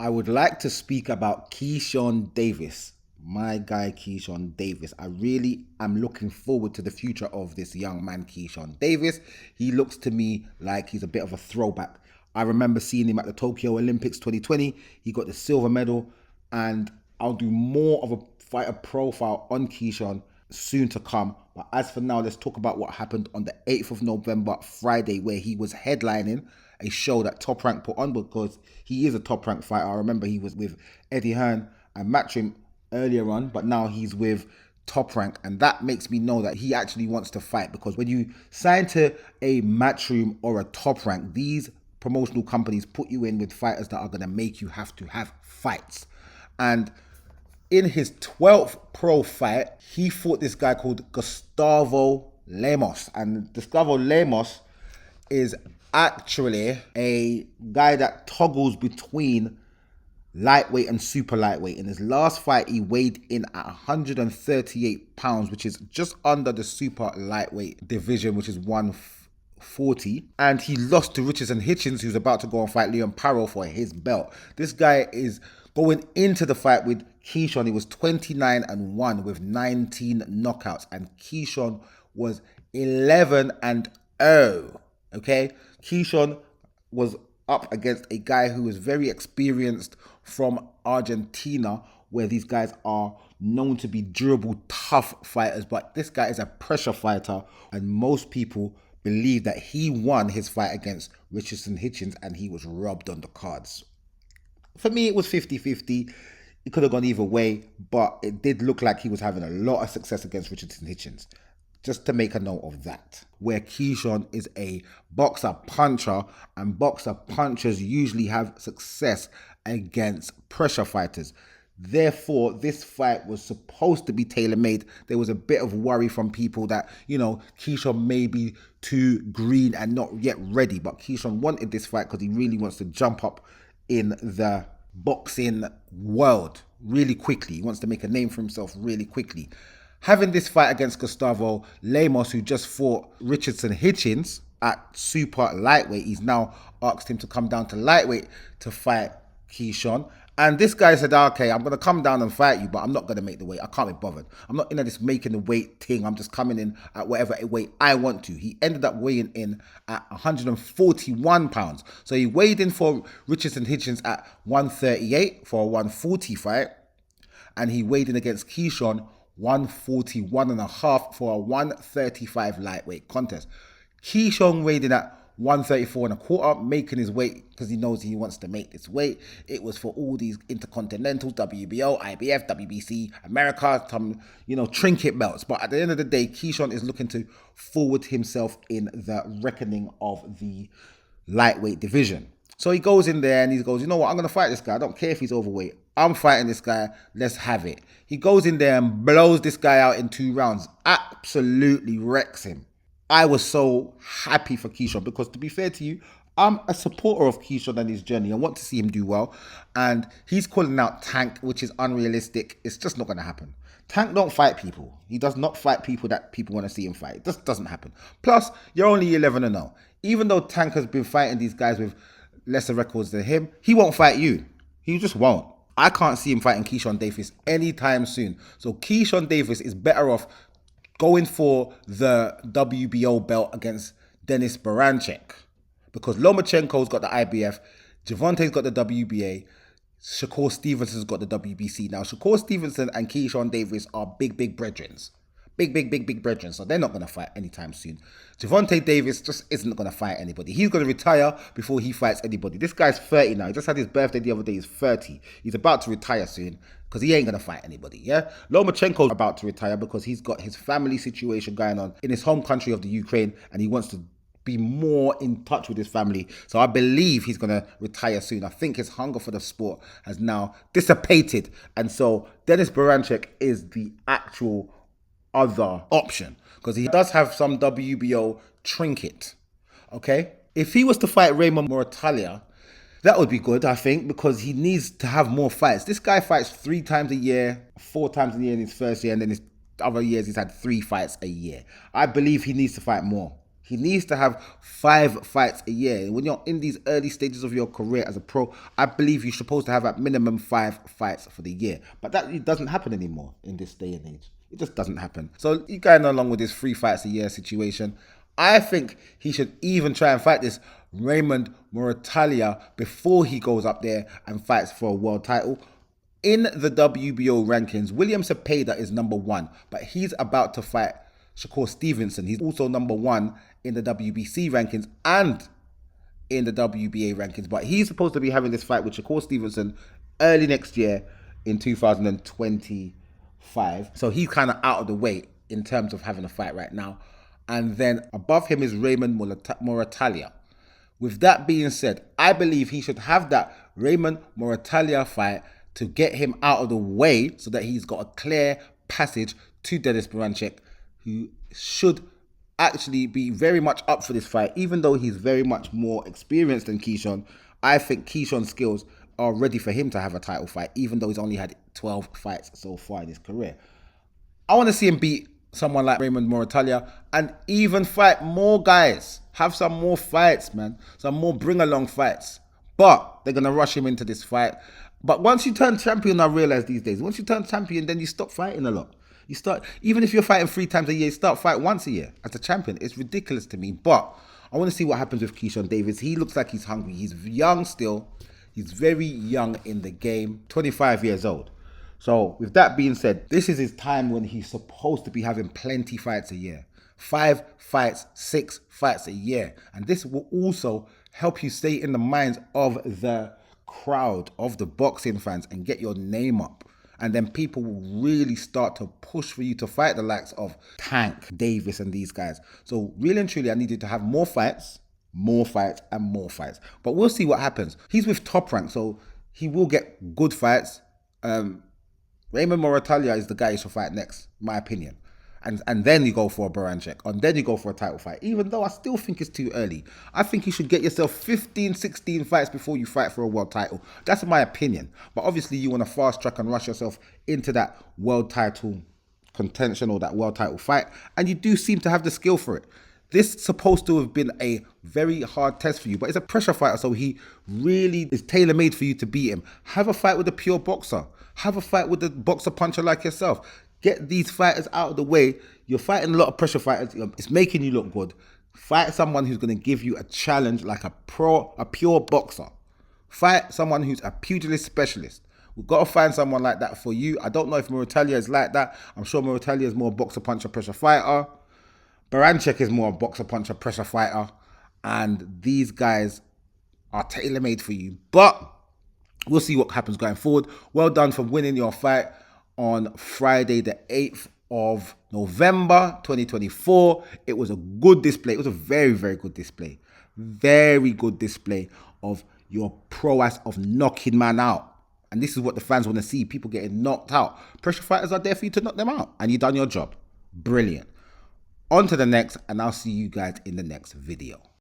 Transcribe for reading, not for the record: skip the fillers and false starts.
I would like to speak about Keyshawn Davis. My guy, Keyshawn Davis. I really am looking forward to the future of this young man, Keyshawn Davis. He looks to me like he's a bit of a throwback. I remember seeing him at the Tokyo Olympics 2020. He got the silver medal, and I'll do more of a fighter profile on Keyshawn soon to come. But as for now, let's talk about what happened on the 8th of November, Friday, where he was headlining a show that Top Rank put on, because he is a Top Rank fighter. I remember he was with Eddie Hearn and Matchroom earlier on, but now he's with Top Rank, and that makes me know that he actually wants to fight, because when you sign to a Matchroom or a Top Rank, these promotional companies put you in with fighters that are going to make you have to have fights. And in his 12th pro fight, he fought this guy called Gustavo Lemos. And Gustavo Lemos is actually a guy that toggles between lightweight and super lightweight. In his last fight, he weighed in at 138 pounds, which is just under the super lightweight division, which is 140. And he lost to Richardson Hitchens, who's about to go and fight Leon Parro for his belt. This guy is going into the fight with Keyshawn. He was 29-1 with 19 knockouts, and Keyshawn was 11-0. Okay, Keyshawn was up against a guy who was very experienced from Argentina, where these guys are known to be durable, tough fighters. But this guy is a pressure fighter, and most people believe that he won his fight against Richardson Hitchens, and he was robbed on the cards. For me, it was 50-50. It could have gone either way, but it did look like he was having a lot of success against Richardson Hitchens. Just to make a note of that, where Keyshawn is a boxer puncher, and boxer punchers usually have success against pressure fighters. Therefore, this fight was supposed to be tailor-made. There was a bit of worry from people that, Keyshawn may be too green and not yet ready. But Keyshawn wanted this fight because he really wants to jump up in the boxing world really quickly. He wants to make a name for himself really quickly. Having this fight against Gustavo Lemos, who just fought Richardson Hitchens at super lightweight, he's now asked him to come down to lightweight to fight Keyshawn. And this guy said, okay, I'm going to come down and fight you, but I'm not going to make the weight. I can't be bothered. I'm not into this making the weight thing. I'm just coming in at whatever weight I want to. He ended up weighing in at 141 pounds. So he weighed in for Richardson Hitchens at 138 for a 140 fight. And he weighed in against Keyshawn 141.5 for a 135 lightweight contest. Keyshawn weighed in at 134.25, making his weight because he knows he wants to make this weight. It was for all these intercontinentals, WBO, IBF, WBC, America, some, trinket belts. But at the end of the day, Keyshawn is looking to forward himself in the reckoning of the lightweight division. So he goes in there and he goes, you know what, I'm going to fight this guy. I don't care if he's overweight. I'm fighting this guy. Let's have it. He goes in there and blows this guy out in 2 rounds. Absolutely wrecks him. I was so happy for Keyshawn because, to be fair to you, I'm a supporter of Keyshawn and his journey. I want to see him do well. And he's calling out Tank, which is unrealistic. It's just not going to happen. Tank don't fight people. He does not fight people that people want to see him fight. It just doesn't happen. Plus, you're only 11-0. Even though Tank has been fighting these guys with lesser records than him, he won't fight you. He just won't. I can't see him fighting Keyshawn Davis anytime soon. So Keyshawn Davis is better off going for the WBO belt against Denis Baranchyk, because Lomachenko's got the IBF, Gervonta's got the WBA, Shakur Stevenson's got the WBC. Now, Shakur Stevenson and Keyshawn Davis are big brethrens. Big brethren. So they're not going to fight anytime soon. Gervonta Davis just isn't going to fight anybody. He's going to retire before he fights anybody. This guy's 30 now. He just had his birthday the other day. He's 30. He's about to retire soon because he ain't going to fight anybody, yeah? Lomachenko's about to retire because he's got his family situation going on in his home country of the Ukraine, and he wants to be more in touch with his family. So I believe he's going to retire soon. I think his hunger for the sport has now dissipated. And so Denis Baranchyk is the actual other option, because he does have some WBO trinket. Okay, if he was to fight Raymond Moratalia, that would be good, I think, because he needs to have more fights. This guy fights 3 times a year, 4 times a year in his first year, and then his other years he's had 3 fights a year. I believe he needs to fight more. He needs to have 5 fights a year. When you're in these early stages of your career as a pro, I believe you're supposed to have at minimum 5 fights for the year. But that it doesn't happen anymore in this day and age. It just doesn't happen. So you going along with this 3 fights a year situation, I think he should even try and fight this Raymond Moratalia before he goes up there and fights for a world title. In the WBO rankings, William Cepeda is number 1, but he's about to fight Shakur Stevenson. He's also number 1 in the WBC rankings and in the WBA rankings, but he's supposed to be having this fight with Shakur Stevenson early next year in 2025. So he's kind of out of the way in terms of having a fight right now. And then above him is Raymond Moratalia. With that being said, I believe he should have that Raymond Moratalia fight to get him out of the way so that he's got a clear passage to Denis Beranchyk, who should actually be very much up for this fight. Even though he's very much more experienced than Keyshawn, I think Keyshawn's skills are ready for him to have a title fight, even though he's only had 12 fights so far in his career. I want to see him beat someone like Raymond Moratalia and even fight more guys. Have some more fights, man. Some more bring-along fights. But they're going to rush him into this fight. But once you turn champion, I realize these days, once you turn champion, then you stop fighting a lot. You start, even if you're fighting 3 times a year, you start fight once a year as a champion. It's ridiculous to me. But I want to see what happens with Keyshawn Davis. He looks like he's hungry. He's young still. He's very young in the game, 25 years old. So with that being said, this is his time when he's supposed to be having plenty fights a year. 5 fights, 6 fights a year. And this will also help you stay in the minds of the crowd, of the boxing fans, and get your name up. And then people will really start to push for you to fight the likes of Tank, Davis, and these guys. So really and truly, I need you to have more fights, and more fights. But we'll see what happens. He's with Top Rank, so he will get good fights. Raymond Moratalia is the guy you should fight next, in my opinion. And then you go for a Beranchyk, and then you go for a title fight, even though I still think it's too early. I think you should get yourself 15, 16 fights before you fight for a world title. That's my opinion. But obviously you want to fast track and rush yourself into that world title contention or that world title fight, and you do seem to have the skill for it. This is supposed to have been a very hard test for you, but it's a pressure fighter, so he really is tailor-made for you to beat him. Have a fight with a pure boxer. Have a fight with a boxer puncher like yourself. Get these fighters out of the way. You're fighting a lot of pressure fighters. It's making you look good. Fight someone who's going to give you a challenge like a pure boxer. Fight someone who's a pugilist specialist. We've got to find someone like that for you. I don't know if Moratalia is like that. I'm sure Moratalia is more boxer puncher pressure fighter. Beranchyk is more boxer puncher pressure fighter. And these guys are tailor-made for you. But we'll see what happens going forward. Well done for winning your fight on Friday the 8th of November 2024. It was a good display. It was a very, very good display. Very good display of your prowess of knocking man out. And this is what the fans want to see, people getting knocked out. Pressure fighters are there for you to knock them out. And you've done your job. Brilliant. On to the next, and I'll see you guys in the next video.